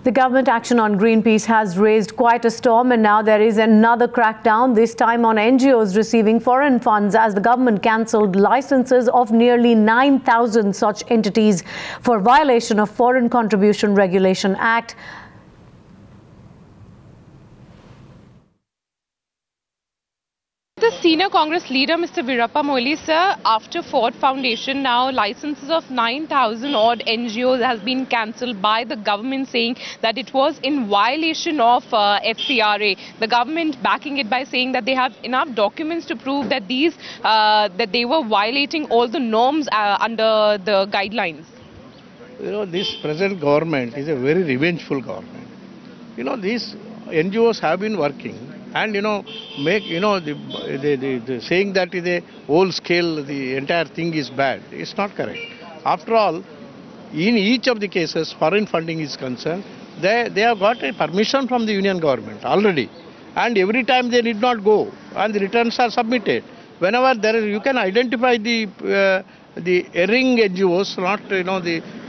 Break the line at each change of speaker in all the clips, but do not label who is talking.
The government action on Greenpeace has raised quite a storm, and now there is another crackdown, this time on NGOs receiving foreign funds, as the government cancelled licenses of nearly 9,000 such entities for violation of Foreign Contribution Regulation Act.
The senior Congress leader, Mr. Veerappa Moily, sir, after Ford Foundation, now licenses of 9,000 odd NGOs has been cancelled by the government, saying that it was in violation of FCRA. The government backing it by saying that they have enough documents to prove that that they were violating all the norms under the guidelines.
You know, this present government is a very revengeful government. You know, these NGOs have been working. And the saying that is a whole scale, the entire thing is bad. It's not correct. After all, in each of the cases, foreign funding is concerned, they have got a permission from the union government already. And every time they need not go, and the returns are submitted. Whenever there is, you can identify the erring NGOs, not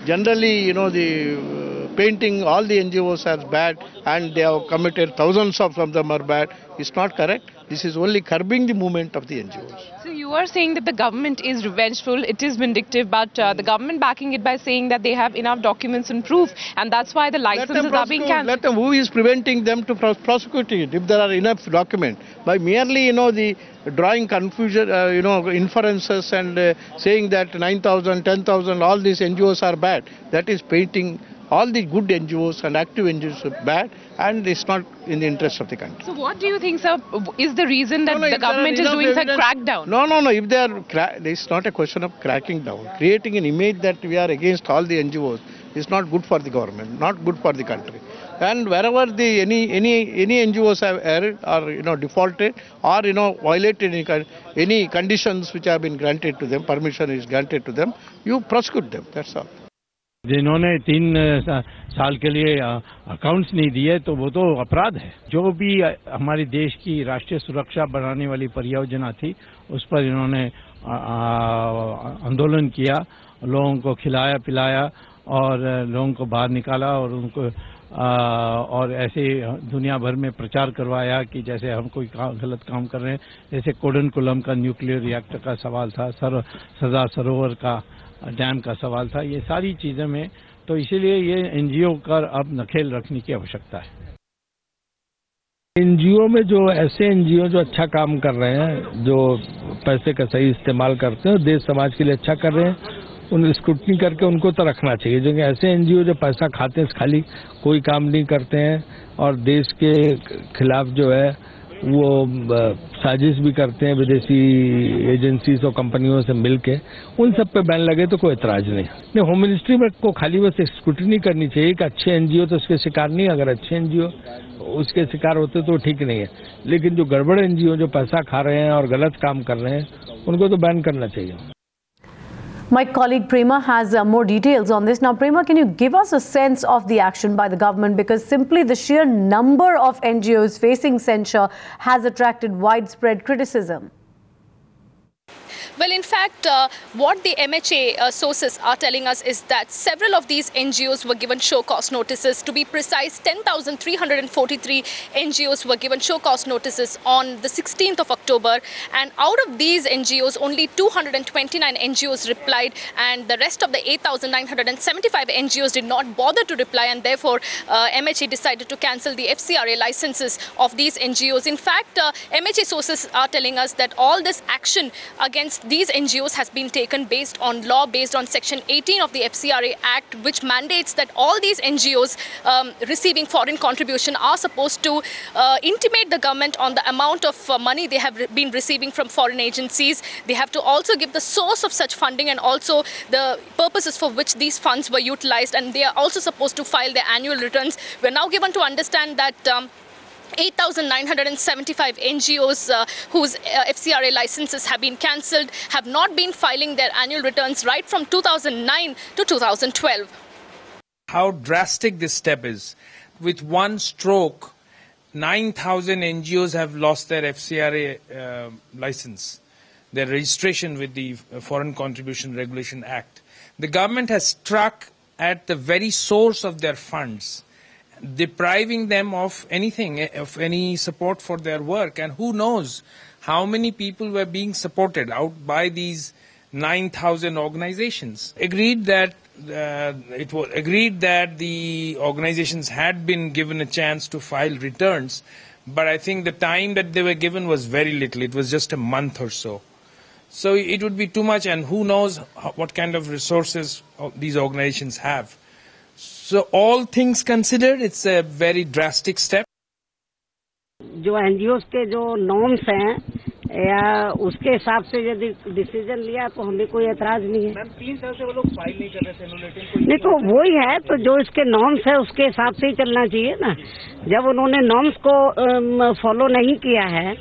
generally the painting all the NGOs as bad and they have committed thousands of them are bad. It's not correct. This is only curbing the movement of the NGOs.
So you are saying that the government is revengeful, it is vindictive, but the government backing it by saying that they have enough documents and proof, and that's why the licenses are being cancelled.
Let them. Who is preventing them to prosecute it if there are enough documents? By merely the drawing confusion, inferences and saying that 9,000, 10,000, all these NGOs are bad. That is painting all the good NGOs and active NGOs are bad, and it's not in the interest of the country.
So what do you think, sir, is the reason that the government is doing such crackdown?
No. If they are, it's not a question of cracking down. Creating an image that we are against all the NGOs is not good for the government, not good for the country. And wherever any NGOs have erred or defaulted or violated any conditions which have been granted to them, permission is granted to them, you prosecute them. That's all.
जिन्होंने 3 साल के लिए accounts नहीं दिए तो वो तो अपराध है। जो भी हमारे देश की राष्ट्रीय सुरक्षा बढ़ाने वाली परियोजना थी उस पर इन्होंने आंदोलन किया, लोगों को खिलाया पिलाया और लोगों को बाहर निकाला और उनको और ऐसे दुनिया भर में प्रचार करवाया कि जैसे हम कोई गलत काम कर रहे हैं। जैसे कोडनकुलम का न्यूक्लियर रिएक्टर का सवाल था, सरदार सरोवर का डैम का सवाल था, ये सारी चीजें में तो इसीलिए ये एनजीओ का अब नकेल रखने की आवश्यकता है।
एनजीओ में जो ऐसे एनजीओ जो अच्छा काम कर रहे हैं, जो पैसे का सही इस्तेमाल करते हैं, देश समाज के लिए अच्छा कर रहे हैं, उन स्क्रूटनी करके उनको तो रखना चाहिए। जो ऐसे एनजीओ जो पैसा खाते हैं, खाली कोई काम नहीं करते हैं और देश के खिलाफ जो है वो साजिश भी करते हैं विदेशी एजेंसीज और कंपनियों से मिलके, उन सब पे बैन लगे तो कोई एतराज नहीं। होम मिनिस्ट्री में को खाली बस स्क्रूटनी करनी चाहिए कि अच्छे एनजीओ तो उसके शिकार नहीं, अगर अच्छे एनजीओ उसके शिकार होते तो ठीक नहीं है, लेकिन जो गड़बड़ एनजीओ जो पैसा खा रहे हैं और गलत काम कर रहे हैं उनको तो बैन करना चाहिए।
My colleague Prema has more details on this. Now, Prema, can you give us a sense of the action by the government? Because simply the sheer number of NGOs facing censure has attracted widespread criticism.
Well, in fact, what the MHA sources are telling us is that several of these NGOs were given show-cause notices. To be precise, 10,343 NGOs were given show-cause notices on the 16th of October. And out of these NGOs, only 229 NGOs replied, and the rest of the 8,975 NGOs did not bother to reply, and therefore MHA decided to cancel the FCRA licenses of these NGOs. In fact, MHA sources are telling us that all this action against these NGOs has been taken based on law, based on Section 18 of the FCRA Act, which mandates that all these NGOs receiving foreign contribution are supposed to intimate the government on the amount of money they have been receiving from foreign agencies. They have to also give the source of such funding and also the purposes for which these funds were utilized, and they are also supposed to file their annual returns. We're now given to understand that 8,975 NGOs whose FCRA licenses have been cancelled have not been filing their annual returns right from 2009 to 2012.
How drastic this step is. With one stroke, 9,000 NGOs have lost their FCRA license, their registration with the Foreign Contribution Regulation Act. The government has struck at the very source of their funds. depriving them of anything, of any support for their work. And who knows how many people were being supported out by these 9,000 organizations. Agreed that it was agreed that the organizations had been given a chance to file returns, but I think the time that they were given was very little. It was just a month or so. So it would be too much, and who knows what kind of resources these organizations have. So all things considered, it's a very drastic step.
जो NGO के जो norms हैं या उसके हिसाब से यदि decision लिया तो हमें कोई एतराज नहीं है। मैम 3 साल से वो लोग फाइल नहीं कर रहे थे, नहीं तो वही है, तो जो इसके नॉर्म्स है उसके हिसाब से ही चलना चाहिए ना। जब उन्होंने नॉर्म्स को फॉलो नहीं किया है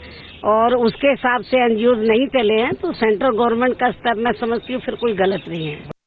और उसके हिसाब से एनजीओ नहीं चले हैं तो सेंट्रल गवर्नमेंट का स्तर मैं समझती हूँ फिर कोई गलत नहीं है।